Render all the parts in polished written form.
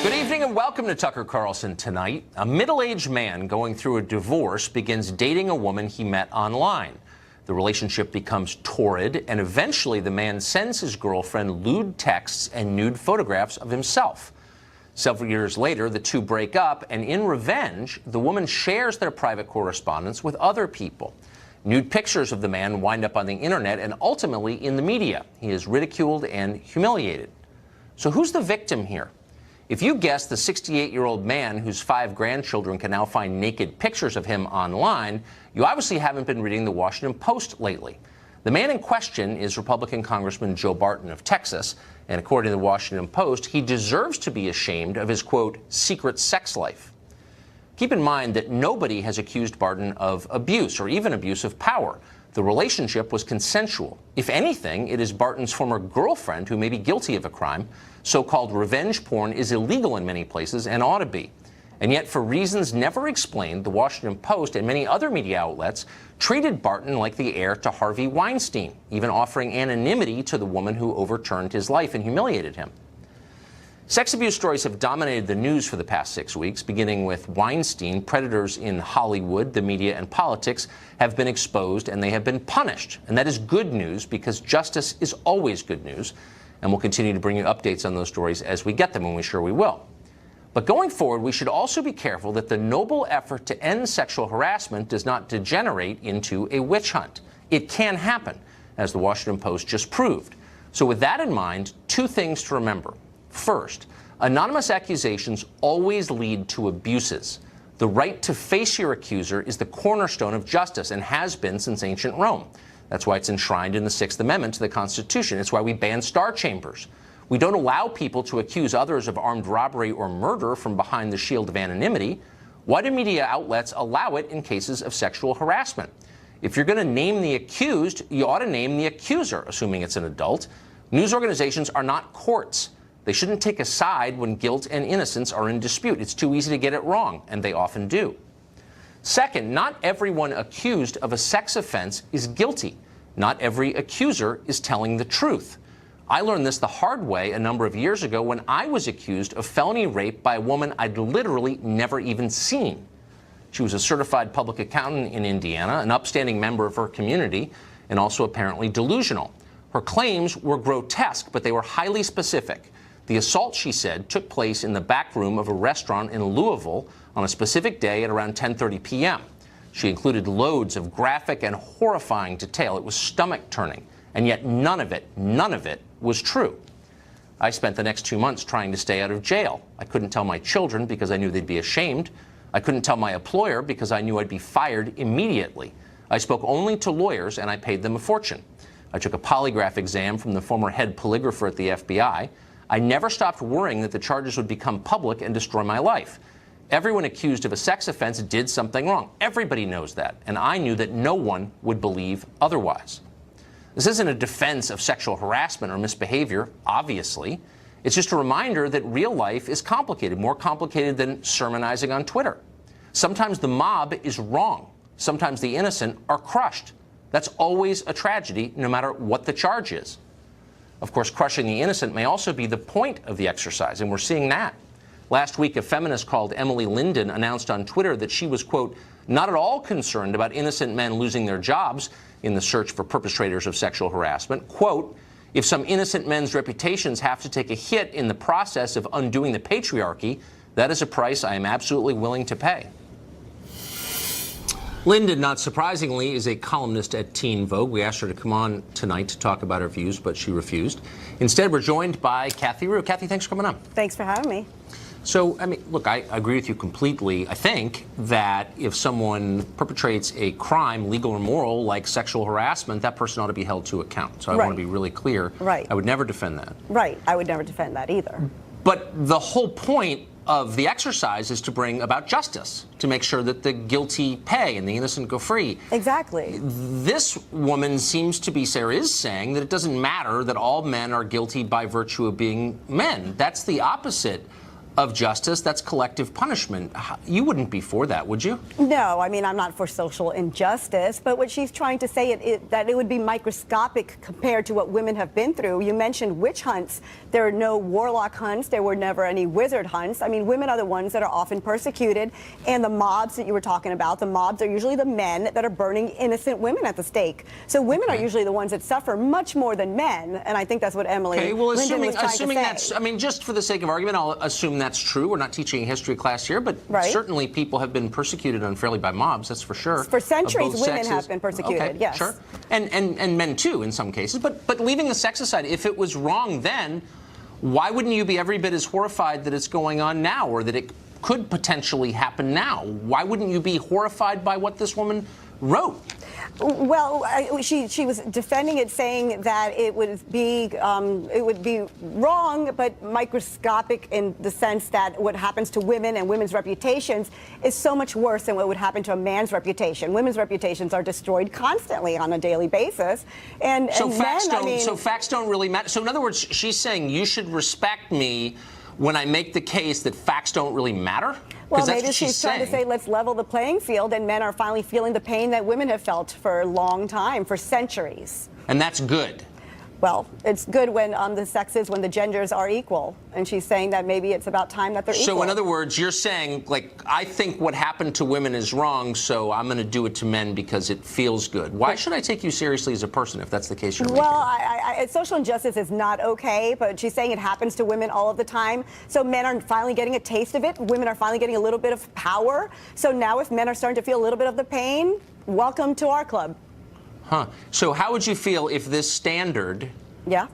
Good evening and welcome to Tucker Carlson Tonight. A middle-aged man going through a divorce begins dating a woman he met online. The relationship becomes torrid, and eventually the man sends his girlfriend lewd texts and nude photographs of himself. Several years later, the two break up, and in revenge, the woman shares their private correspondence with other people. Nude pictures of the man wind up on the internet and ultimately in the media. He is ridiculed and humiliated. So who's the victim here? If you guess the 68-year-old man whose 5 grandchildren can now find naked pictures of him online, you obviously haven't been reading the Washington Post lately. The man in question is Republican Congressman Joe Barton of Texas, and according to the Washington Post, he deserves to be ashamed of his, quote, secret sex life. Keep in mind that nobody has accused Barton of abuse or even abuse of power. The relationship was consensual. If anything, it is Barton's former girlfriend who may be guilty of a crime. So-called revenge porn is illegal in many places and ought to be. And yet, for reasons never explained, the Washington Post and many other media outlets treated Barton like the heir to Harvey Weinstein, even offering anonymity to the woman who overturned his life and humiliated him. Sex abuse stories have dominated the news for the past 6 weeks, beginning with Weinstein. Predators in Hollywood, the media, and politics have been exposed, and they have been punished. And that is good news, because justice is always good news. And we'll continue to bring you updates on those stories as we get them, and we're sure we will. But going forward, we should also be careful that the noble effort to end sexual harassment does not degenerate into a witch hunt. It can happen, as the Washington Post just proved. So with that in mind, 2 things to remember. First, anonymous accusations always lead to abuses. The right to face your accuser is the cornerstone of justice and has been since ancient Rome. That's why it's enshrined in the 6th Amendment to the Constitution. It's why we ban star chambers. We don't allow people to accuse others of armed robbery or murder from behind the shield of anonymity. Why do media outlets allow it in cases of sexual harassment? If you're going to name the accused, you ought to name the accuser, assuming it's an adult. News organizations are not courts. They shouldn't take a side when guilt and innocence are in dispute. It's too easy to get it wrong, and they often do. Second, not everyone accused of a sex offense is guilty. Not every accuser is telling the truth. I learned this the hard way a number of years ago when I was accused of felony rape by a woman I'd literally never even seen. She was a certified public accountant in Indiana, an upstanding member of her community, and also apparently delusional. Her claims were grotesque, but they were highly specific. The assault, she said, took place in the back room of a restaurant in Louisville on a specific day at around 10:30 p.m. She included loads of graphic and horrifying detail. It was stomach-turning, and yet none of it was true. I spent the next 2 months trying to stay out of jail. I couldn't tell my children because I knew they'd be ashamed. I couldn't tell my employer because I knew I'd be fired immediately. I spoke only to lawyers, and I paid them a fortune. I took a polygraph exam from the former head polygrapher at the FBI. I never stopped worrying that the charges would become public and destroy my life. Everyone accused of a sex offense did something wrong. Everybody knows that, and I knew that no one would believe otherwise. This isn't a defense of sexual harassment or misbehavior, obviously. It's just a reminder that real life is complicated, more complicated than sermonizing on Twitter. Sometimes the mob is wrong. Sometimes the innocent are crushed. That's always a tragedy, no matter what the charge is. Of course, crushing the innocent may also be the point of the exercise, and we're seeing that. Last week, a feminist called Emily Linden announced on Twitter that she was, quote, not at all concerned about innocent men losing their jobs in the search for perpetrators of sexual harassment. Quote, if some innocent men's reputations have to take a hit in the process of undoing the patriarchy, that is a price I am absolutely willing to pay. Linden, not surprisingly, is a columnist at Teen Vogue. We asked her to come on tonight to talk about her views, but she refused. Instead, we're joined by Kathy Rue. Kathy, thanks for coming on. Thanks for having me. So, I mean, look, I agree with you completely. I think that if someone perpetrates a crime, legal or moral, like sexual harassment, that person ought to be held to account. So I want to be really clear. Right. I would never defend that. Right. I would never defend that either. But the whole point of the exercise is to bring about justice, to make sure that the guilty pay and the innocent go free. Exactly. This woman seems to be, Sarah is saying, that it doesn't matter that all men are guilty by virtue of being men. That's the opposite of justice. That's collective punishment. You wouldn't be for that, would you? No, I mean, I'm not for social injustice, but what she's trying to say that it would be microscopic compared to what women have been through. You mentioned witch hunts. There are no warlock hunts. There were never any wizard hunts. I mean, women are the ones that are often persecuted, and the mobs that you were talking about, the mobs are usually the men that are burning innocent women at the stake. So women are usually the ones that suffer much more than men, and I think that's what Emily Linden was trying to say. That's, I mean, just for the sake of argument, I'll assume that's true. We're not teaching a history class here, but certainly people have been persecuted unfairly by mobs, that's for sure. For centuries, women have been persecuted, yes. Sure. And men too in some cases. But leaving the sex aside, if it was wrong then, why wouldn't you be every bit as horrified that it's going on now, or that it could potentially happen now? Why wouldn't you be horrified by what this woman wrote? Well, she was defending it, saying that it would be wrong, but microscopic in the sense that what happens to women and women's reputations is so much worse than what would happen to a man's reputation. Women's reputations are destroyed constantly on a daily basis, and facts don't really matter. So in other words, she's saying you should respect me when I make the case that facts don't really matter? Well, maybe she's trying to say let's level the playing field, and men are finally feeling the pain that women have felt for a long time, for centuries. And that's good. Well, it's good when the sexes, when the genders are equal. And she's saying that maybe it's about time that they're equal. So in other words, you're saying, like, I think what happened to women is wrong, so I'm going to do it to men because it feels good. Why should I take you seriously as a person if that's the case you're making? Well, social injustice is not okay, but she's saying it happens to women all of the time. So men are finally getting a taste of it. Women are finally getting a little bit of power. So now if men are starting to feel a little bit of the pain, welcome to our club. Huh. So how would you feel if this standard,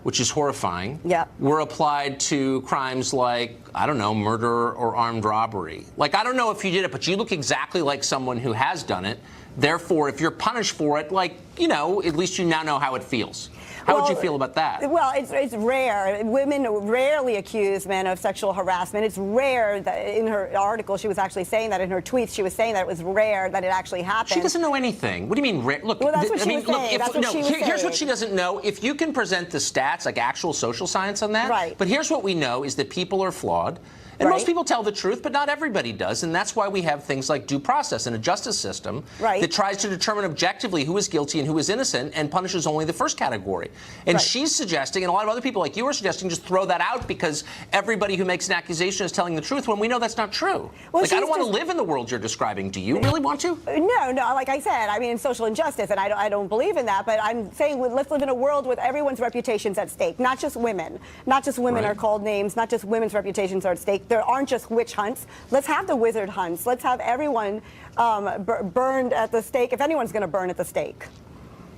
which is horrifying, were applied to crimes like, I don't know, murder or armed robbery? Like, I don't know if you did it, but you look exactly like someone who has done it. Therefore, if you're punished for it, like, you know, at least you now know how it feels. How would you feel about that? Well, it's rare. Women rarely accuse men of sexual harassment. It's rare that in her article she was actually saying that. In her tweets she was saying that it was rare that it actually happened. She doesn't know anything. What do you mean rare? Look, well, that's what she was saying. Here's what she doesn't know. If you can present the stats, like actual social science on that, but here's what we know is that people are flawed. And most people tell the truth, but not everybody does. And that's why we have things like due process and a justice system that tries to determine objectively who is guilty and who is innocent and punishes only the first category. And she's suggesting, and a lot of other people like you are suggesting, just throw that out because everybody who makes an accusation is telling the truth when we know that's not true. Well, like, I don't want to live in the world you're describing. Do you really want to? No, like I said, I mean, in social injustice, and I don't believe in that, but I'm saying let's live in a world with everyone's reputations at stake, not just women. Not just women are called names, not just women's reputations are at stake. There aren't just witch hunts. Let's have the wizard hunts. Let's have everyone burned at the stake, if anyone's going to burn at the stake.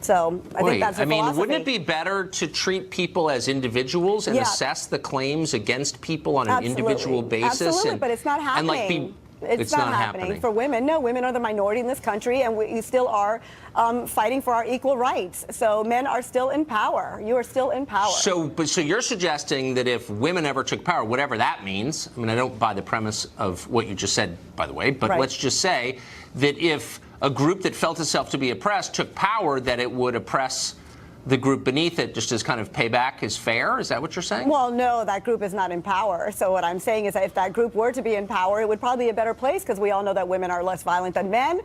So I think that's the philosophy. Wouldn't it be better to treat people as individuals and assess the claims against people on an individual basis? Absolutely, but it's not happening. It's not happening for women. No, women are the minority in this country, and we still are fighting for our equal rights. So men are still in power. You are still in power. So you're suggesting that if women ever took power, whatever that means, I mean, I don't buy the premise of what you just said, by the way, but let's just say that if a group that felt itself to be oppressed took power, that it would oppress the group beneath it just as kind of payback is fair? Is that what you're saying? Well, no, that group is not in power. So what I'm saying is that if that group were to be in power, it would probably be a better place because we all know that women are less violent than men.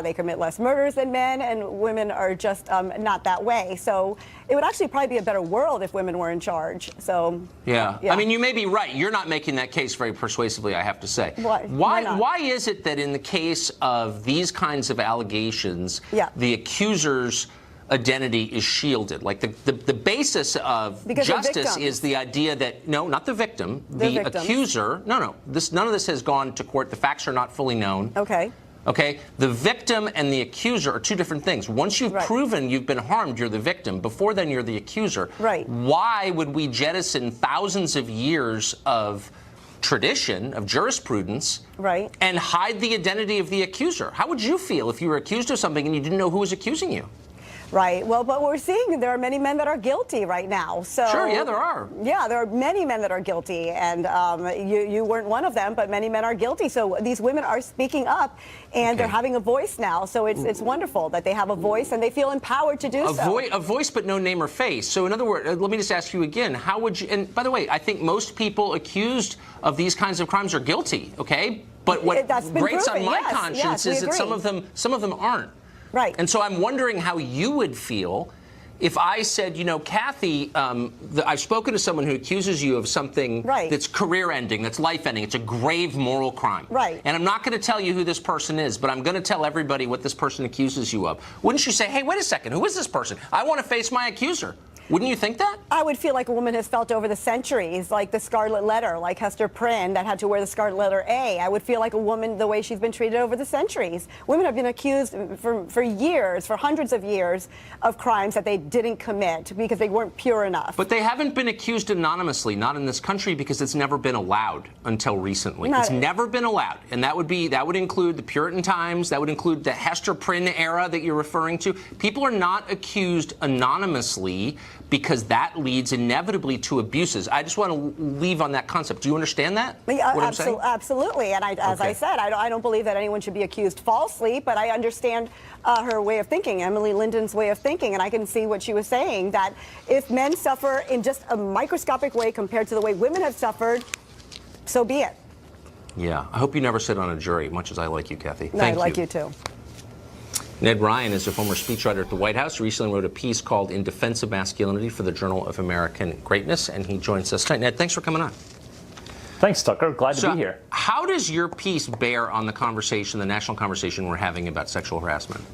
They commit less murders than men, and women are just not that way. So it would actually probably be a better world if women were in charge. So yeah. I mean, you may be right. You're not making that case very persuasively, I have to say. Why is it that in the case of these kinds of allegations, the accusers' identity is shielded? Like the basis of justice is the idea that, no, not the victim, the accuser. None of this has gone to court. The facts are not fully known. Okay, the victim and the accuser are two different things. Once you've proven you've been harmed, you're the victim. Before then, you're the accuser. Why would we jettison thousands of years of tradition, of jurisprudence, and hide the identity of the accuser? How would you feel if you were accused of something and you didn't know who was accusing you? Right. Well, but we're seeing there are many men that are guilty right now. So Sure, yeah, there are. Yeah, there are many men that are guilty, and you weren't one of them, but many men are guilty. So these women are speaking up, and they're having a voice now. So it's wonderful that they have a voice and they feel empowered to do so. A voice, but no name or face. So in other words, let me just ask you again: how would you? And by the way, I think most people accused of these kinds of crimes are guilty. Okay, but what grates on my conscience is that some of them aren't. Right. And so I'm wondering how you would feel if I said, you know, Kathy, I've spoken to someone who accuses you of something that's career-ending, that's life-ending. It's a grave moral crime. Right. And I'm not going to tell you who this person is, but I'm going to tell everybody what this person accuses you of. Wouldn't you say, hey, wait a second, who is this person? I want to face my accuser. Wouldn't you think that? I would feel like a woman has felt over the centuries, like the Scarlet Letter, like Hester Prynne that had to wear the Scarlet Letter A. I would feel like a woman the way she's been treated over the centuries. Women have been accused for years, for hundreds of years, of crimes that they didn't commit because they weren't pure enough. But they haven't been accused anonymously, not in this country, because it's never been allowed until recently. It's never been allowed. And that would include the Puritan times, that would include the Hester Prynne era that you're referring to. People are not accused anonymously because that leads inevitably to abuses. I just want to leave on that concept. Do you understand that? Yeah, what I'm saying? Absolutely. And as I said, I don't believe that anyone should be accused falsely, but I understand her way of thinking, Emily Linden's way of thinking, and I can see what she was saying, that if men suffer in just a microscopic way compared to the way women have suffered, so be it. Yeah. I hope you never sit on a jury, much as I like you, Kathy. No, I like you too. Ned Ryan is a former speechwriter at the White House. He recently wrote a piece called In Defense of Masculinity for the Journal of American Greatness, and he joins us tonight. Ned, thanks for coming on. Thanks, Tucker. Glad to be here. How does your piece bear on the conversation, the national conversation we're having about sexual harassment?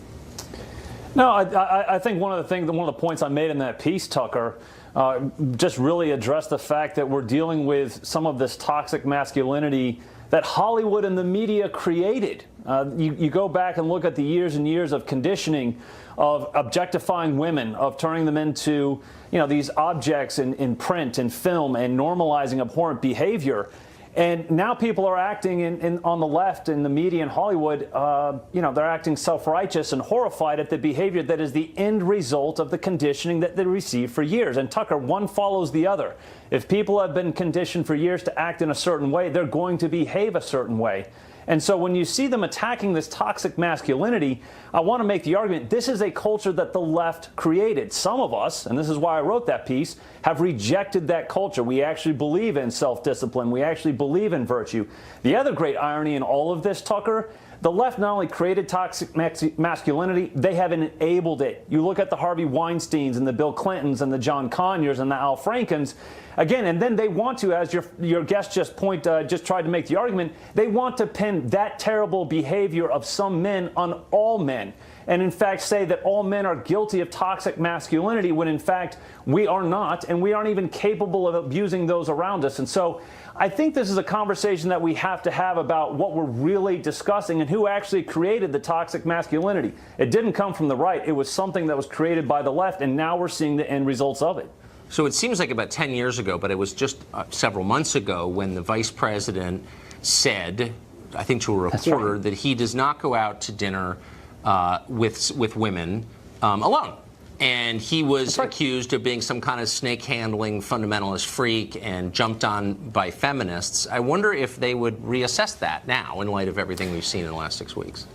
No, I think one of the points I made in that piece, Tucker, just really addressed the fact that we're dealing with some of this toxic masculinity that Hollywood and the media created. You go back and look at the years and years of conditioning, of objectifying women, of turning them into, these objects in print and film, and normalizing abhorrent behavior. And now people are acting on the left, in the media, in Hollywood, they're acting self-righteous and horrified at the behavior that is the end result of the conditioning that they received for years. And Tucker, one follows the other. If people have been conditioned for years to act in a certain way, they're going to behave a certain way. And so when you see them attacking this toxic masculinity, I want to make the argument, this is a culture that the left created. Some of us, and this is why I wrote that piece, have rejected that culture. We actually believe in self-discipline. We actually believe in virtue. The other great irony in all of this, Tucker, the left not only created toxic masculinity, they have enabled it. You look at the Harvey Weinsteins and the Bill Clintons and the John Conyers and the Al Frankens, again, and then they want to, as your guest just tried to make the argument, they want to pin that terrible behavior of some men on all men. And in fact say that all men are guilty of toxic masculinity when in fact we are not, and we aren't even capable of abusing those around us. And so I think this is a conversation that we have to have about what we're really discussing and who actually created the toxic masculinity. It didn't come from the right. It was something that was created by the left, and now we're seeing the end results of it. So it seems like about 10 years ago, but it was just several months ago when the vice president said, I think to a reporter, that he does not go out to dinner with women alone. And he was accused of being some kind of snake-handling fundamentalist freak and jumped on by feminists. I wonder if they would reassess that now in light of everything we've seen in the last 6 weeks.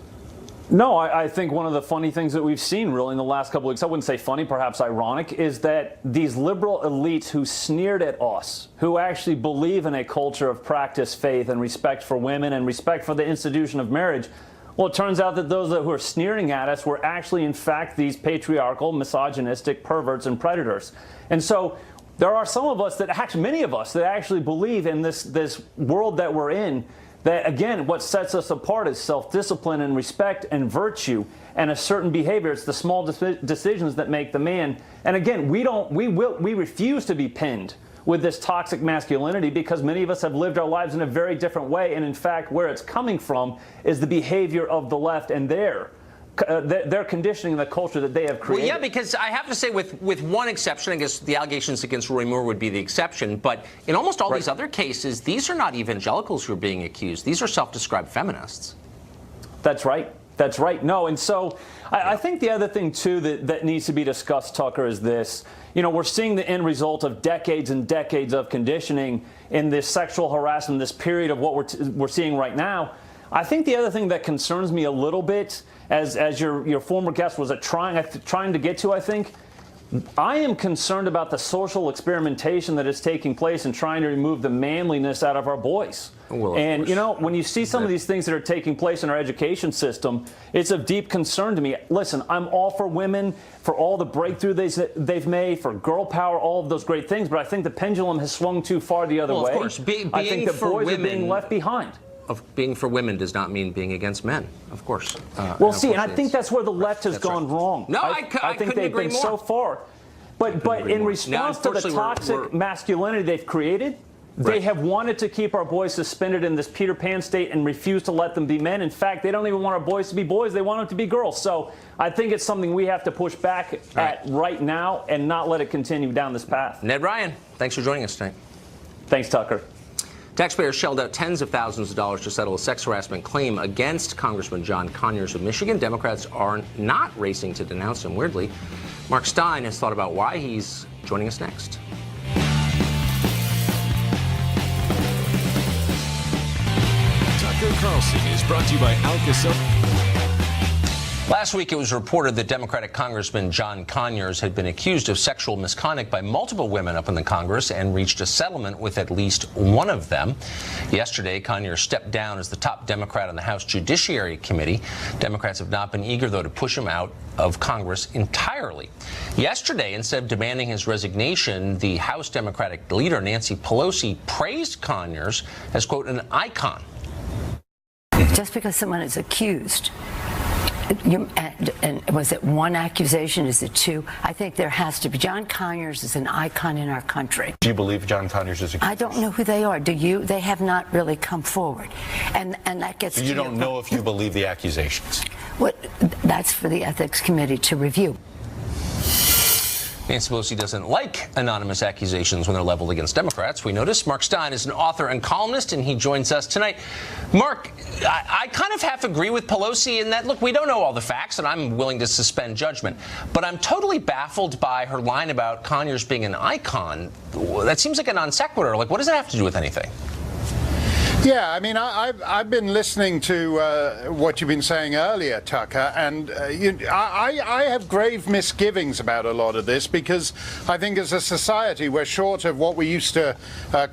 No, I think one of the funny things that we've seen really in the last couple of weeks, I wouldn't say funny, perhaps ironic, is that these liberal elites who sneered at us, who actually believe in a culture of practice, faith, and respect for women and respect for the institution of marriage, well, it turns out that those who are sneering at us were actually, in fact, these patriarchal, misogynistic perverts and predators. And so there are some of us that actually, many of us, that actually believe in this world that we're in, that, again, what sets us apart is self-discipline and respect and virtue and a certain behavior. It's the small decisions that make the man. And again, we refuse to be pinned with this toxic masculinity because many of us have lived our lives in a very different way. And in fact, where it's coming from is the behavior of the left and their conditioning, the culture that they have created. Well, yeah, because I have to say, with one exception, I guess the allegations against Roy Moore would be the exception, but in almost all these other cases, these are not evangelicals who are being accused. These are self-described feminists. That's right. That's right. No, and so I think the other thing, too, that needs to be discussed, Tucker, is this. You know, we're seeing the end result of decades and decades of conditioning in this sexual harassment, this period of what we're seeing right now. I think the other thing that concerns me a little bit, as your former guest was trying to get to, I think, I am concerned about the social experimentation that is taking place and trying to remove the manliness out of our boys. Well, and, you know, when you see some of these things that are taking place in our education system, it's of deep concern to me. Listen, I'm all for women, for all the breakthrough they've made, for girl power, all of those great things, but I think the pendulum has swung too far the other way. Of course. I think the boys are being left behind. Being for women does not mean being against men, of course. Well, see, and I think that's where the left has gone wrong. No, I think they've been so far. But in response to the toxic masculinity they've created, they have wanted to keep our boys suspended in this Peter Pan state and refuse to let them be men. In fact, they don't even want our boys to be boys. They want them to be girls. So I think it's something we have to push back at right now and not let it continue down this path. Ned Ryan, thanks for joining us tonight. Thanks, Tucker. Taxpayers shelled out tens of thousands of dollars to settle a sex harassment claim against Congressman John Conyers of Michigan. Democrats are not racing to denounce him, weirdly. Mark Stein has thought about why. He's joining us next. Tucker Carlson is brought to you by Alka-Seltzer. Last week, it was reported that Democratic Congressman John Conyers had been accused of sexual misconduct by multiple women up in the Congress and reached a settlement with at least one of them. Yesterday, Conyers stepped down as the top Democrat on the House Judiciary Committee. Democrats have not been eager, though, to push him out of Congress entirely. Yesterday, instead of demanding his resignation, the House Democratic leader, Nancy Pelosi, praised Conyers as, quote, an icon. Just because someone is accused, and was it one accusation? Is it two? I think there has to be. John Conyers is an icon in our country. Do you believe John Conyers is accused? I don't know who they are. Do you? They have not really come forward. And that gets You don't know if you believe the accusations? That's for the Ethics Committee to review. Nancy Pelosi doesn't like anonymous accusations when they're leveled against Democrats. We notice Mark Stein is an author and columnist, and he joins us tonight. Mark, I kind of half agree with Pelosi in that, look, we don't know all the facts, and I'm willing to suspend judgment. But I'm totally baffled by her line about Conyers being an icon. That seems like a non sequitur. Like, what does that have to do with anything? Yeah, I mean, I've been listening to what you've been saying earlier, Tucker, and I have grave misgivings about a lot of this because I think as a society we're short of what we used to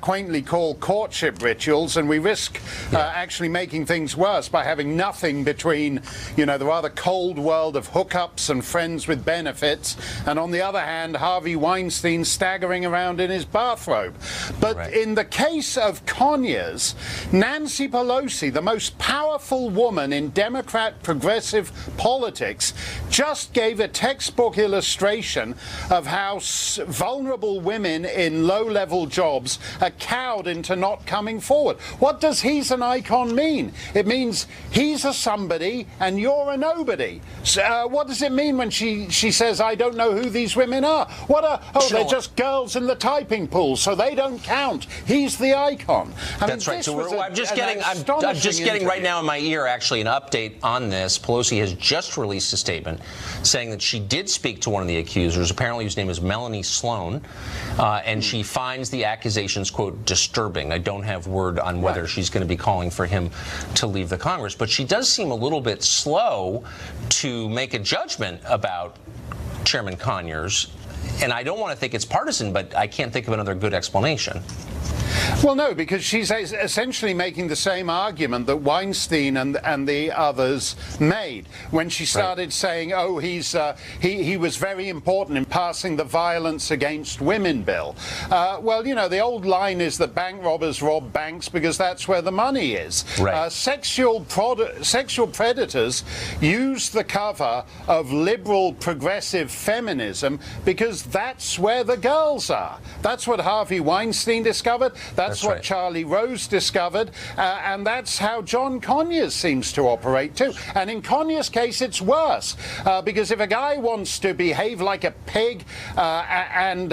quaintly call courtship rituals, and we risk actually making things worse by having nothing between, the rather cold world of hookups and friends with benefits, and on the other hand, Harvey Weinstein staggering around in his bathrobe. But in the case of Conyers, Nancy Pelosi, the most powerful woman in Democrat progressive politics, just gave a textbook illustration of how vulnerable women in low-level jobs are cowed into not coming forward. What does "he's an icon" mean? It means he's a somebody and you're a nobody. So, what does it mean when she says, I don't know who these women are? They're just girls in the typing pool, so they don't count. He's the icon. That's right. So I'm just getting right now in my ear actually an update on this. Pelosi has just released a statement saying that she did speak to one of the accusers, apparently whose name is Melanie Sloan, and she finds the accusations, quote, disturbing. I don't have word on whether she's going to be calling for him to leave the Congress, but she does seem a little bit slow to make a judgment about Chairman Conyers. And I don't want to think it's partisan, but I can't think of another good explanation. Well, no, because she's essentially making the same argument that Weinstein and the others made when she started saying, oh, he was very important in passing the Violence Against Women bill. Well, the old line is that bank robbers rob banks because that's where the money is. Right. Sexual predators use the cover of liberal progressive feminism because that's where the girls are. That's what Harvey Weinstein discovered. That's That's what right. Charlie Rose discovered, and that's how John Conyers seems to operate too. And in Conyers' case, it's worse, because if a guy wants to behave like a pig and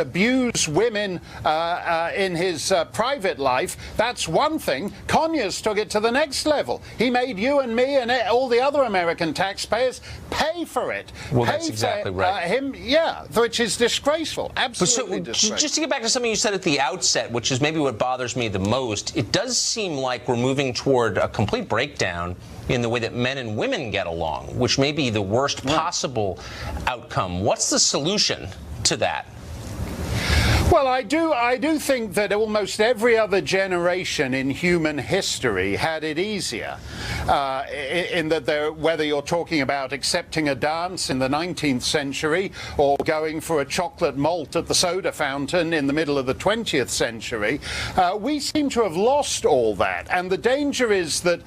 abuse women in his private life, that's one thing. Conyers took it to the next level. He made you and me and all the other American taxpayers pay for it. Well, pay that's for, exactly right. Which is disgraceful. Absolutely So, disgraceful. just to get back to something you said at the outset, which is maybe what bothers me the most, it does seem like we're moving toward a complete breakdown in the way that men and women get along, which may be the worst possible outcome. What's the solution to that? Well, I do think that almost every other generation in human history had it easier, in that whether you're talking about accepting a dance in the 19th century or going for a chocolate malt at the soda fountain in the middle of the 20th century, we seem to have lost all that. And the danger is that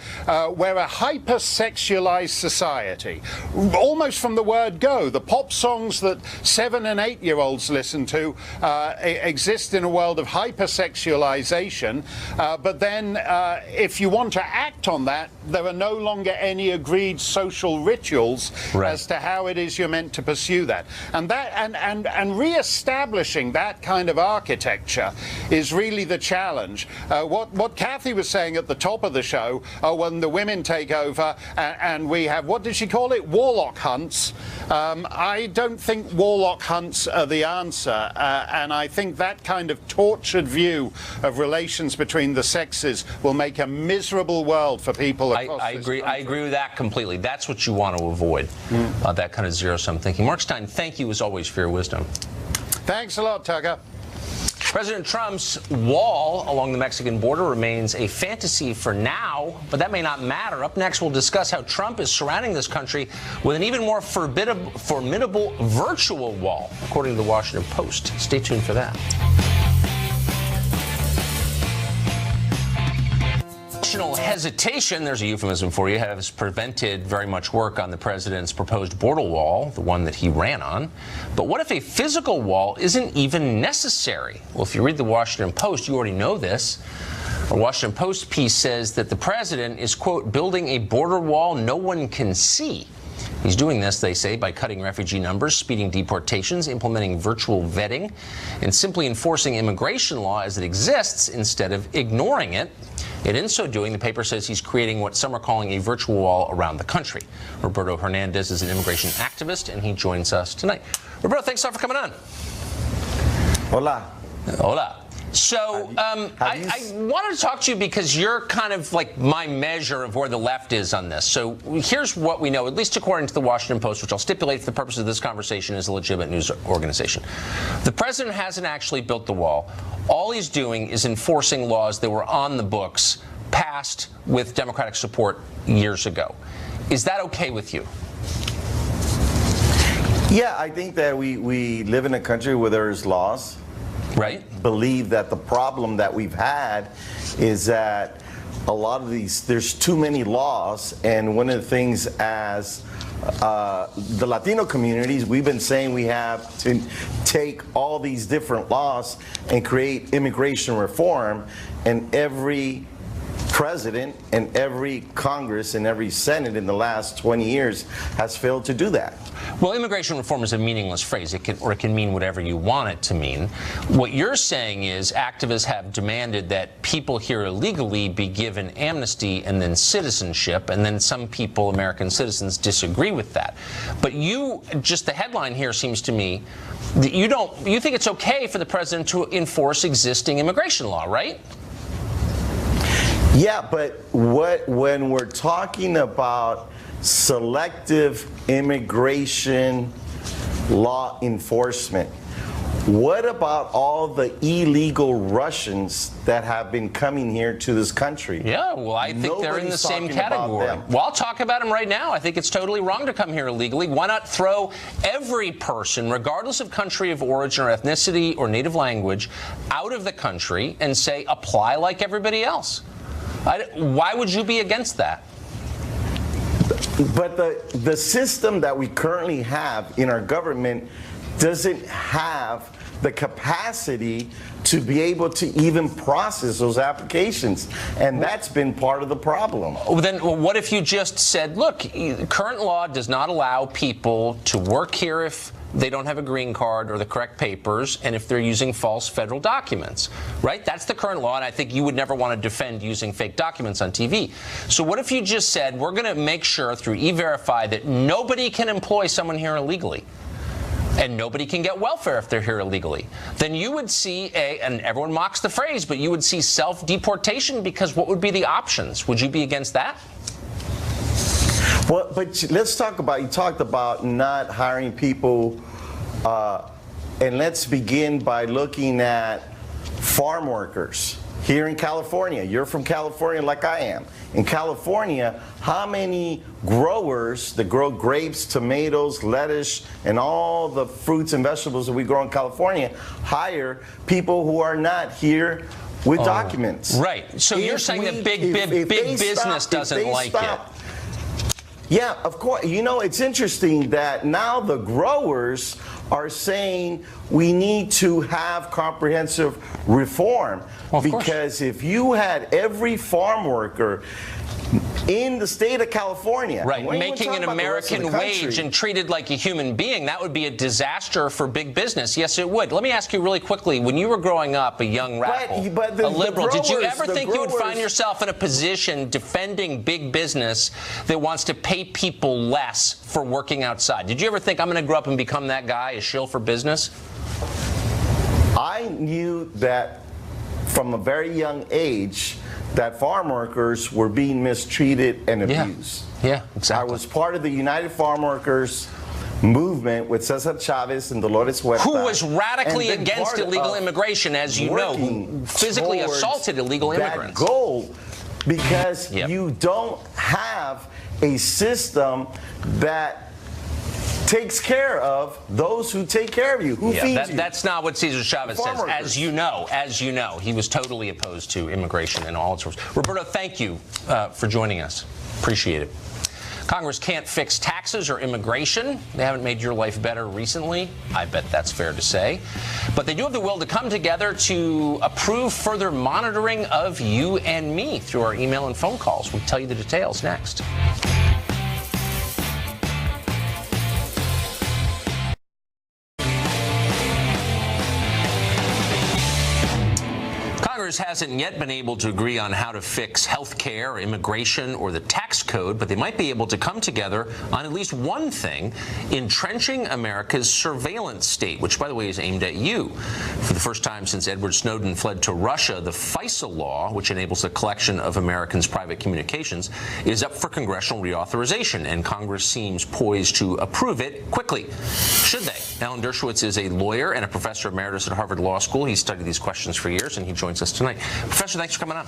we're a hyper-sexualized society, almost from the word go. The pop songs that 7- and 8-year-olds listen to exist in a world of hypersexualization, but then if you want to act on that, there are no longer any agreed social rituals as to how it is you're meant to pursue that. And that and re-establishing that kind of architecture is really the challenge. What Kathy was saying at the top of the show, when the women take over and we have, what did she call it, warlock hunts? I don't think warlock hunts are the answer, and I think that kind of tortured view of relations between the sexes will make a miserable world for people across I this agree. country. I agree with that completely. That's what you want to avoid, that kind of zero-sum thinking. Mark Stein, thank you as always for your wisdom. Thanks a lot, Tucker. President Trump's wall along the Mexican border remains a fantasy for now, but that may not matter. Up next, we'll discuss how Trump is surrounding this country with an even more formidable virtual wall, according to the Washington Post. Stay tuned for that. Hesitation, there's a euphemism for you, has prevented very much work on the president's proposed border wall, the one that he ran on. But what if a physical wall isn't even necessary? Well, if you read the Washington Post, you already know this. A Washington Post piece says that the president is, quote, building a border wall no one can see. He's doing this, they say, by cutting refugee numbers, speeding deportations, implementing virtual vetting, and simply enforcing immigration law as it exists instead of ignoring it. And in so doing, the paper says he's creating what some are calling a virtual wall around the country. Roberto Hernandez is an immigration activist, and he joins us tonight. Roberto, thanks a lot for coming on. Hola. Hola. So I wanted to talk to you because you're kind of like my measure of where the left is on this. So here's what we know, at least according to the Washington Post, which I'll stipulate for the purpose of this conversation is a legitimate news organization. The president hasn't actually built the wall. All he's doing is enforcing laws that were on the books, passed with Democratic support years ago. Is that okay with you? Yeah, I think that we live in a country where there's laws. Right. Believe that the problem that we've had is that a lot of there's too many laws, and one of the things as the Latino communities, we've been saying we have to take all these different laws and create immigration reform, and every president and every Congress and every Senate in the last 20 years has failed to do that. Well, immigration reform is a meaningless phrase. It can mean whatever you want it to mean. What you're saying is activists have demanded that people here illegally be given amnesty and then citizenship, and then some people, American citizens, disagree with that. But just the headline here seems to me that you think it's okay for the president to enforce existing immigration law, right? Yeah, but when we're talking about selective immigration law enforcement, what about all the illegal Russians that have been coming here to this country? Yeah, well, I think they're in the same category. Well, I'll talk about them right now. I think it's totally wrong to come here illegally. Why not throw every person, regardless of country of origin or ethnicity or native language, out of the country and say, apply like everybody else? Why would you be against that? But the system that we currently have in our government doesn't have the capacity to be able to even process those applications. And that's been part of the problem. Well, what if you just said, look, current law does not allow people to work here if they don't have a green card or the correct papers, and if they're using false federal documents, right? That's the current law, and I think you would never want to defend using fake documents on TV. So what if you just said, we're going to make sure through E-Verify that nobody can employ someone here illegally, and nobody can get welfare if they're here illegally? Then you would see and everyone mocks the phrase, but you would see self-deportation, because what would be the options? Would you be against that? Well, but let's talk about, you talked about not hiring people, and let's begin by looking at farm workers here in California. You're from California like I am. In California, how many growers that grow grapes, tomatoes, lettuce, and all the fruits and vegetables that we grow in California hire people who are not here with documents? Right. So you're saying that big business doesn't like it. Yeah, of course. You know, it's interesting that now the growers are saying we need to have comprehensive reform, because if you had every farm worker in the state of California, right, making an American wage and treated like a human being, that would be a disaster for big business. Yes, it would. Let me ask you really quickly, when you were growing up, a young radical, a liberal, did you ever think you would find yourself in a position defending big business that wants to pay people less for working outside? Did you ever think, I'm going to grow up and become that guy, a shill for business? I knew that from a very young age that farm workers were being mistreated and abused. Yeah, exactly. I was part of the United Farm Workers movement with Cesar Chavez and Dolores Huerta, who was radically against illegal immigration, as you know, who physically assaulted illegal immigrants. That goal, because you don't have a system that takes care of those who take care of you, who feeds you. That's not what Cesar Chavez says. As you know, he was totally opposed to immigration and all its sorts. Roberto, thank you for joining us. Appreciate it. Congress can't fix taxes or immigration. They haven't made your life better recently. I bet that's fair to say. But they do have the will to come together to approve further monitoring of you and me through our email and phone calls. We'll tell you the details next. Congress hasn't yet been able to agree on how to fix health care, immigration, or the tax code, but they might be able to come together on at least one thing: entrenching America's surveillance state, which, by the way, is aimed at you. For the first time since Edward Snowden fled to Russia, the FISA law, which enables the collection of Americans' private communications, is up for congressional reauthorization, and Congress seems poised to approve it quickly. Should they? Alan Dershowitz is a lawyer and a professor emeritus at Harvard Law School. He's studied these questions for years, and he joins us tonight. Professor, thanks for coming on.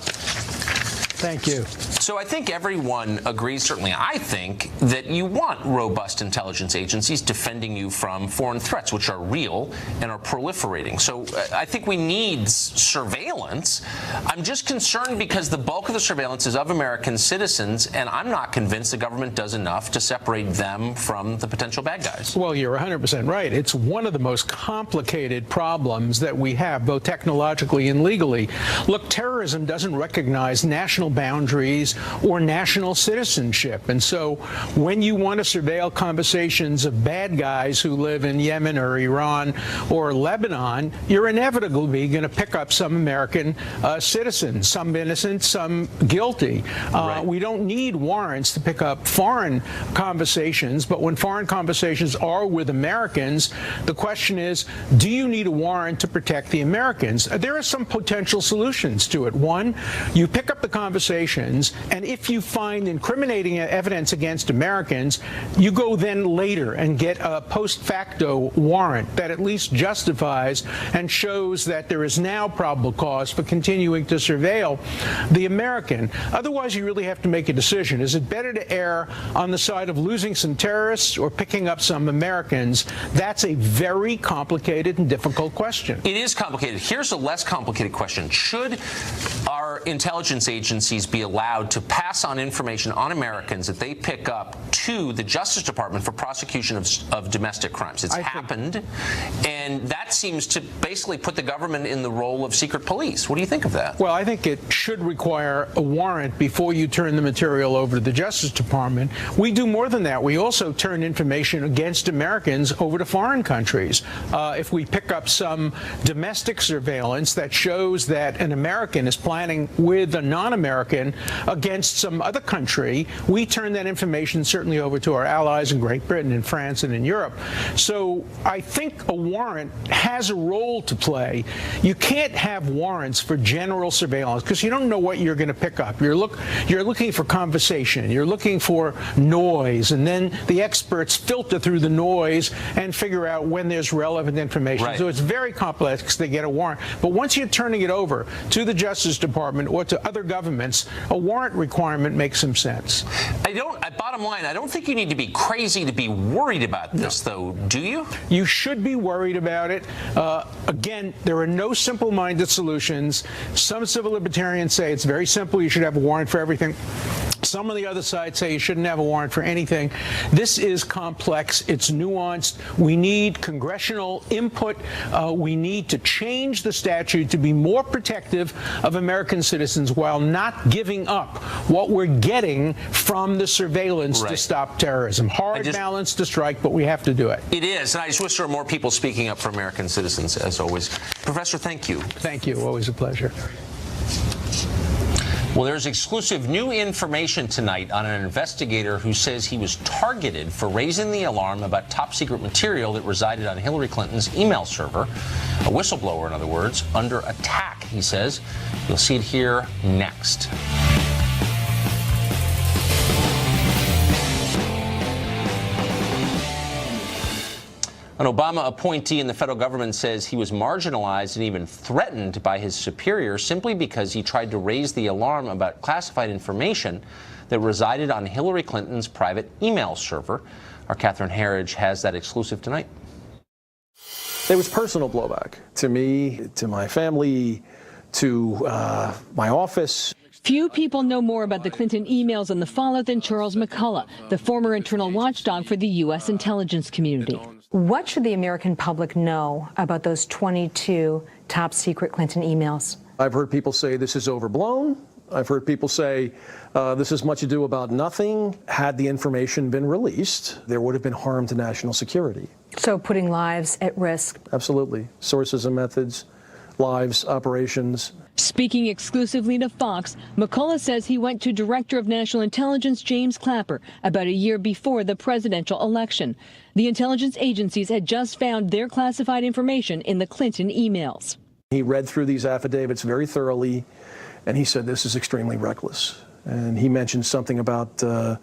Thank you. So I think everyone agrees, certainly I think, that you want robust intelligence agencies defending you from foreign threats, which are real and are proliferating. So I think we need surveillance. I'm just concerned because the bulk of the surveillance is of American citizens, and I'm not convinced the government does enough to separate them from the potential bad guys. Well, you're 100% right. It's one of the most complicated problems that we have, both technologically and legally. Look, terrorism doesn't recognize national boundaries or national citizenship. And so when you want to surveil conversations of bad guys who live in Yemen or Iran or Lebanon, you're inevitably going to pick up some American citizens, some innocent, some guilty. Right. We don't need warrants to pick up foreign conversations, but when foreign conversations are with Americans, the question is, do you need a warrant to protect the Americans? There are some potential solutions to it. One, you pick up the conversations, and if you find incriminating evidence against Americans, you go then later and get a post facto warrant that at least justifies and shows that there is now probable cause for continuing to surveil the American. Otherwise, you really have to make a decision. Is it better to err on the side of losing some terrorists or picking up some Americans? That's a very complicated and difficult question. It is complicated. Here's a less complicated question. Should our our intelligence agencies be allowed to pass on information on Americans that they pick up to the Justice Department for prosecution of domestic crimes? It's happened, and that seems to basically put the government in the role of secret police. What do you think of that? Well, I think it should require a warrant before you turn the material over to the Justice Department. We do more than that. We also turn information against Americans over to foreign countries. If we pick up some domestic surveillance that shows that an American is planning with a non-American against some other country, we turn that information certainly over to our allies in Great Britain and France and in Europe. So I think a warrant has a role to play. You can't have warrants for general surveillance because you don't know what you're going to pick up. You're looking for conversation. You're looking for noise, and then the experts filter through the noise and figure out when there's relevant information. Right. So it's very complex to get a warrant. But once you're turning it over to the Justice Department or to other governments, a warrant requirement makes some sense. Bottom line, I don't think you need to be crazy to be worried about this, though, do you? You should be worried about it. Again, there are no simple-minded solutions. Some civil libertarians say it's very simple. You should have a warrant for everything. Some on the other side say you shouldn't have a warrant for anything. This is complex. It's nuanced. We need congressional input. We need to change the statute to be more protective of American citizens while not giving up what we're getting from the surveillance to stop terrorism. Hard balance to strike, but we have to do it. It is, and I just wish there were more people speaking up for American citizens, as always. Professor, thank you. Thank you. Always a pleasure. Well, there's exclusive new information tonight on an investigator who says he was targeted for raising the alarm about top-secret material that resided on Hillary Clinton's email server. A whistleblower, in other words, under attack, he says. You'll see it here next. An Obama appointee in the federal government says he was marginalized and even threatened by his superiors simply because he tried to raise the alarm about classified information that resided on Hillary Clinton's private email server. Our Catherine Herridge has that exclusive tonight. There was personal blowback to me, to my family, to my office. Few people know more about the Clinton emails and the fallout than Charles McCullough, the former internal watchdog for the U.S. intelligence community. What should the American public know about those 22 top secret Clinton emails? I've heard people say this is overblown. I've heard people say this is much ado about nothing. Had the information been released, there would have been harm to national security. So putting lives at risk? Absolutely. Sources and methods, lives, operations. Speaking exclusively to Fox, McCullough says he went to Director of National Intelligence James Clapper about a year before the presidential election. The intelligence agencies had just found their classified information in the Clinton emails. He read through these affidavits very thoroughly, and he said this is extremely reckless. And he mentioned something about the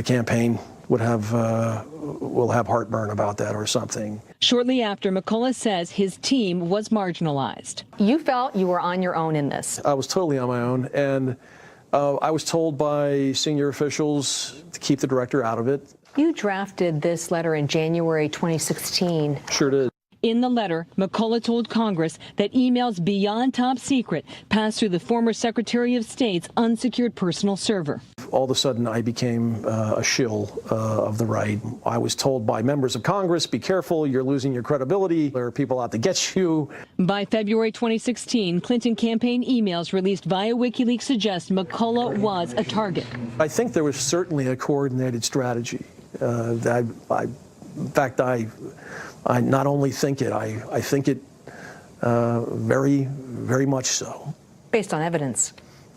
campaign will have heartburn about that or something. Shortly after, McCullough says his team was marginalized. You felt you were on your own in this. I was totally on my own, and I was told by senior officials to keep the director out of it. You drafted this letter in January 2016. Sure did. In the letter, McCullough told Congress that emails beyond top secret passed through the former Secretary of State's unsecured personal server. All of a sudden, I became a shill of the right. I was told by members of Congress, be careful, you're losing your credibility. There are people out to get you. By February 2016, Clinton campaign emails released via WikiLeaks suggest McCullough was a target. I think there was certainly a coordinated strategy. In fact, I not only think it, I think it very, very much so. Based on evidence?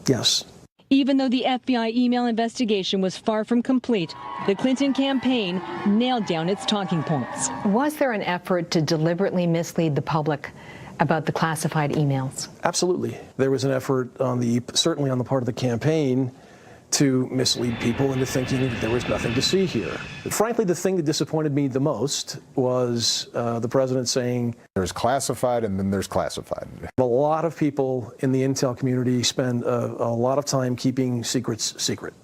Yes. Even though the FBI email investigation was far from complete, the Clinton campaign nailed down its talking points. Was there an effort to deliberately mislead the public about the classified emails? Absolutely. There was an effort certainly on the part of the campaign to mislead people into thinking that there was nothing to see here. Frankly, the thing that disappointed me the most was the president saying, there's classified and then there's classified. A lot of people in the intel community spend a lot of time keeping secrets secret.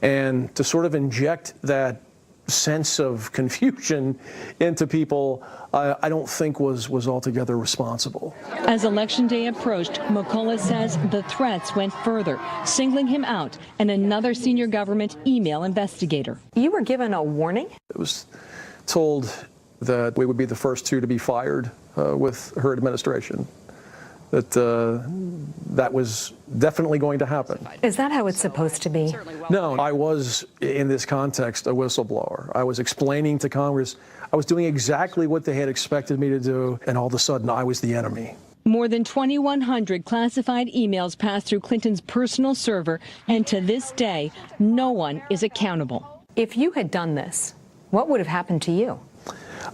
And to sort of inject that sense of confusion into people, I don't think was altogether responsible. As Election Day approached, McCullough says the threats went further, singling him out and another senior government email investigator. You were given a warning? It was told that we would be the first two to be fired with her administration. That was definitely going to happen. Is that how it's supposed to be? No, I was, in this context, a whistleblower. I was explaining to Congress, I was doing exactly what they had expected me to do, and all of a sudden I was the enemy. More than 2,100 classified emails passed through Clinton's personal server, and to this day, no one is accountable. If you had done this, what would have happened to you?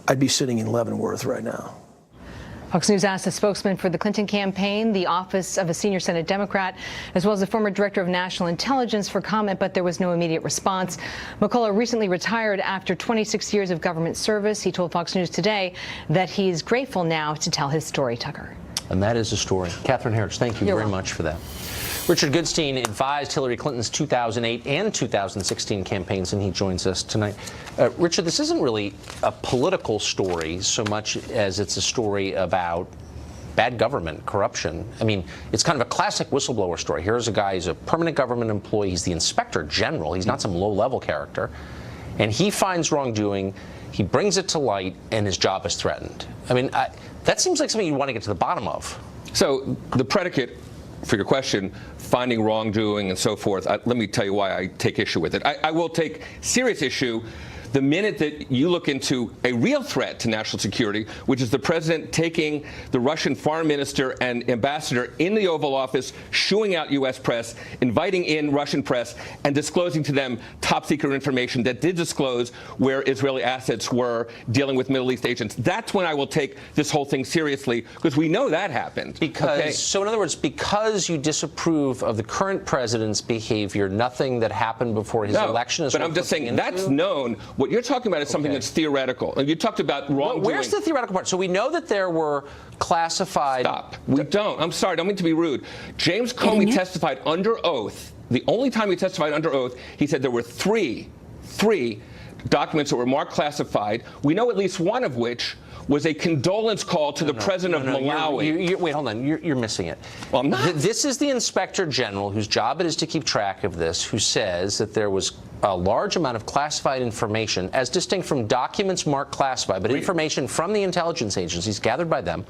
I'd be sitting in Leavenworth right now. Fox News asked a spokesman for the Clinton campaign, the office of a senior Senate Democrat, as well as the former director of national intelligence for comment, but there was no immediate response. McCullough recently retired after 26 years of government service. He told Fox News today that he's grateful now to tell his story, Tucker. And that is the story. Catherine Harris, thank you very much for that. Richard Goodstein advised Hillary Clinton's 2008 and 2016 campaigns, and he joins us tonight. Richard, this isn't really a political story so much as it's a story about bad government, corruption. I mean, it's kind of a classic whistleblower story. Here's a guy who's a permanent government employee. He's the inspector general. He's not some low-level character. And he finds wrongdoing. He brings it to light, and his job is threatened. I mean, that seems like something you want to get to the bottom of. So the predicate for your question, finding wrongdoing and so forth, let me tell you why I take issue with it. I will take serious issue the minute that you look into a real threat to national security, which is the president taking the Russian foreign minister and ambassador in the Oval Office, shooing out U.S. press, inviting in Russian press, and disclosing to them top secret information that did disclose where Israeli assets were dealing with Middle East agents. That's when I will take this whole thing seriously, because we know that happened. So in other words, because you disapprove of the current president's behavior, nothing that happened before his election is. But I'm just saying that's known. What you're talking about is something that's theoretical. And you talked about wrongdoing. Where's the theoretical part? So we know that there were classified. Stop. We don't. I'm sorry. I don't mean to be rude. James Comey testified under oath. The only time he testified under oath, he said there were three documents that were marked classified. We know at least one of which was a condolence call to the president of Malawi. Wait, hold on. You're missing it. Well, I'm not. This is the inspector general, whose job it is to keep track of this, who says that there was a large amount of classified information, as distinct from documents marked classified, but information from the intelligence agencies gathered by them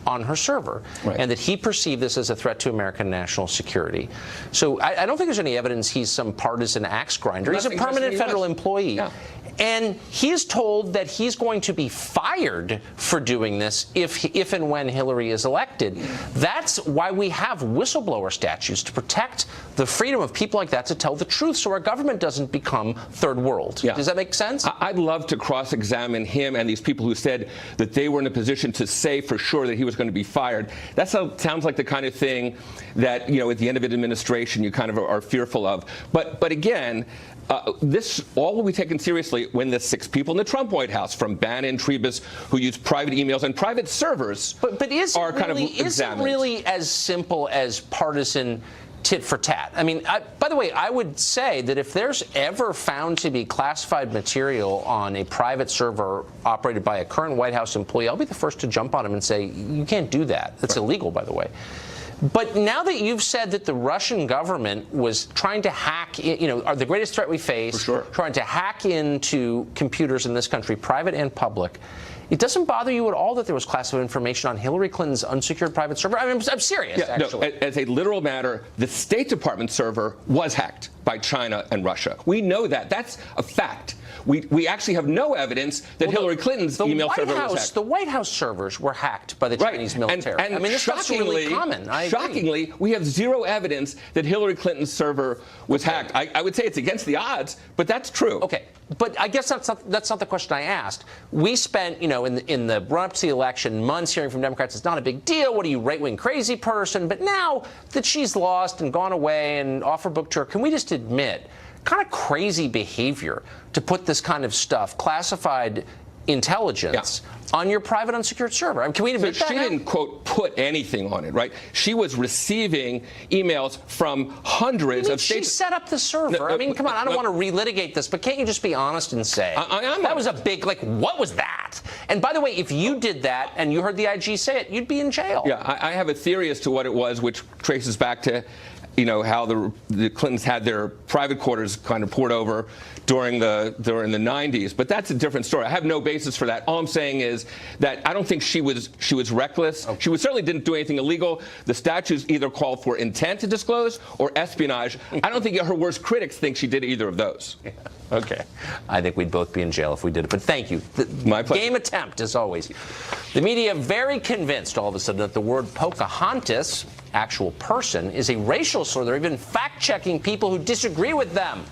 on her server, and that he perceived this as a threat to American national security. So I don't think there's any evidence he's some partisan axe grinder. He's a permanent federal employee. Yeah. And he is told that he's going to be fired for doing this if and when Hillary is elected. That's why we have whistleblower statutes, to protect the freedom of people like that to tell the truth, so our government doesn't become third world. Yeah. Does that make sense? I'd love to cross-examine him and these people who said that they were in a position to say for sure that he was going to be fired. That sounds like the kind of thing that, you know, at the end of an administration you kind of are fearful of. But again, this all will be taken seriously when the 6 people in the Trump White House, from Bannon, Trebus, who use private emails and private servers, are kind of examined. Isn't really as simple as partisan tit for tat? I mean, by the way, I would say that if there's ever found to be classified material on a private server operated by a current White House employee, I'll be the first to jump on him and say, you can't do that. That's illegal, by the way. But now that you've said that the Russian government was trying to hack, you know, are the greatest threat we face, trying to hack into computers in this country, private and public, it doesn't bother you at all that there was classified information on Hillary Clinton's unsecured private server? I mean, I'm serious, actually. No, as a literal matter, the State Department server was hacked by China and Russia. We know that. That's a fact. We actually have no evidence that Hillary Clinton's email server was hacked. The White House servers were hacked by the Chinese military. And I mean, this is really common. Shockingly, we have zero evidence that Hillary Clinton's server was hacked. I would say it's against the odds, but that's true. Okay, but I guess that's not the question I asked. We spent, you know, in the run-up to the election, months hearing from Democrats, it's not a big deal. What are you, right-wing crazy person? But now that she's lost and gone away and off her book tour, can we just admit kind of crazy behavior to put this kind of stuff, classified intelligence, on your private unsecured server. I mean, can we admit So that she now? didn't, quote, put anything on it, right? She was receiving emails from hundreds of She states. set up the server. I mean, come on, I don't want to relitigate this, but can't you just be honest and say that was a big, like, what was that? And by the way, if you did that and you heard the IG say it, you'd be in jail. Yeah, I have a theory as to what it was, which traces back to, how the Clintons had their private quarters kind of poured over during the 90s. But that's a different story. I have no basis for that. All I'm saying is that I don't think she was reckless. Okay. She certainly didn't do anything illegal. The statutes either call for intent to disclose or espionage. I don't think her worst critics think she did either of those. Yeah. Okay. I think we'd both be in jail if we did it. But thank you. My pleasure. Game attempt, as always. The media very convinced all of a sudden that the word Pocahontas, actual person, is a racial slur. They're even fact-checking people who disagree with them.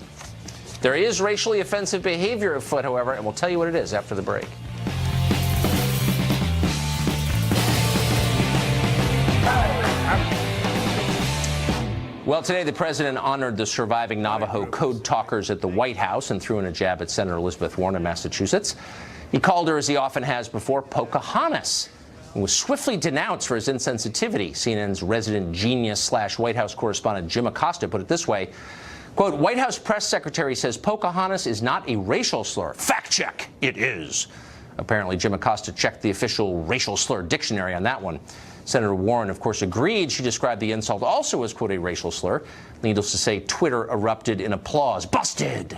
There is racially offensive behavior afoot, however, and we'll tell you what it is after the break. Well, today the president honored the surviving Navajo code talkers at the White House and threw in a jab at Senator Elizabeth Warren of Massachusetts. He called her, as he often has before, Pocahontas, and was swiftly denounced for his insensitivity. CNN's resident genius / White House correspondent Jim Acosta put it this way, quote, White House press secretary says Pocahontas is not a racial slur. Fact check, it is. Apparently, Jim Acosta checked the official racial slur dictionary on that one. Senator Warren, of course, agreed. She described the insult also as, quote, a racial slur. Needless to say, Twitter erupted in applause. Busted!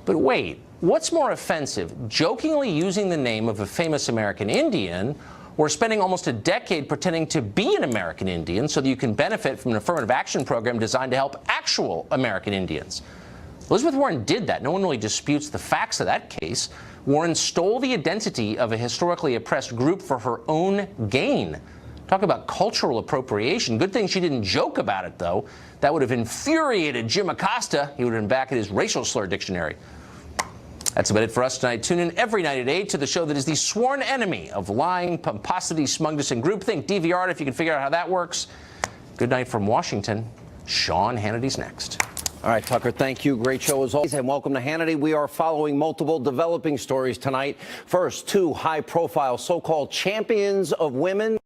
But wait, what's more offensive, jokingly using the name of a famous American Indian or spending almost a decade pretending to be an American Indian so that you can benefit from an affirmative action program designed to help actual American Indians? Elizabeth Warren did that. No one really disputes the facts of that case. Warren stole the identity of a historically oppressed group for her own gain. Talk about cultural appropriation. Good thing she didn't joke about it, though. That would have infuriated Jim Acosta. He would have been back at his racial slur dictionary. That's about it for us tonight. Tune in every night at 8 to the show that is the sworn enemy of lying, pomposity, smugness, and groupthink. DVR it if you can figure out how that works. Good night from Washington. Sean Hannity's next. All right, Tucker, thank you. Great show as always. And welcome to Hannity. We are following multiple developing stories tonight. First, two high-profile so-called champions of women.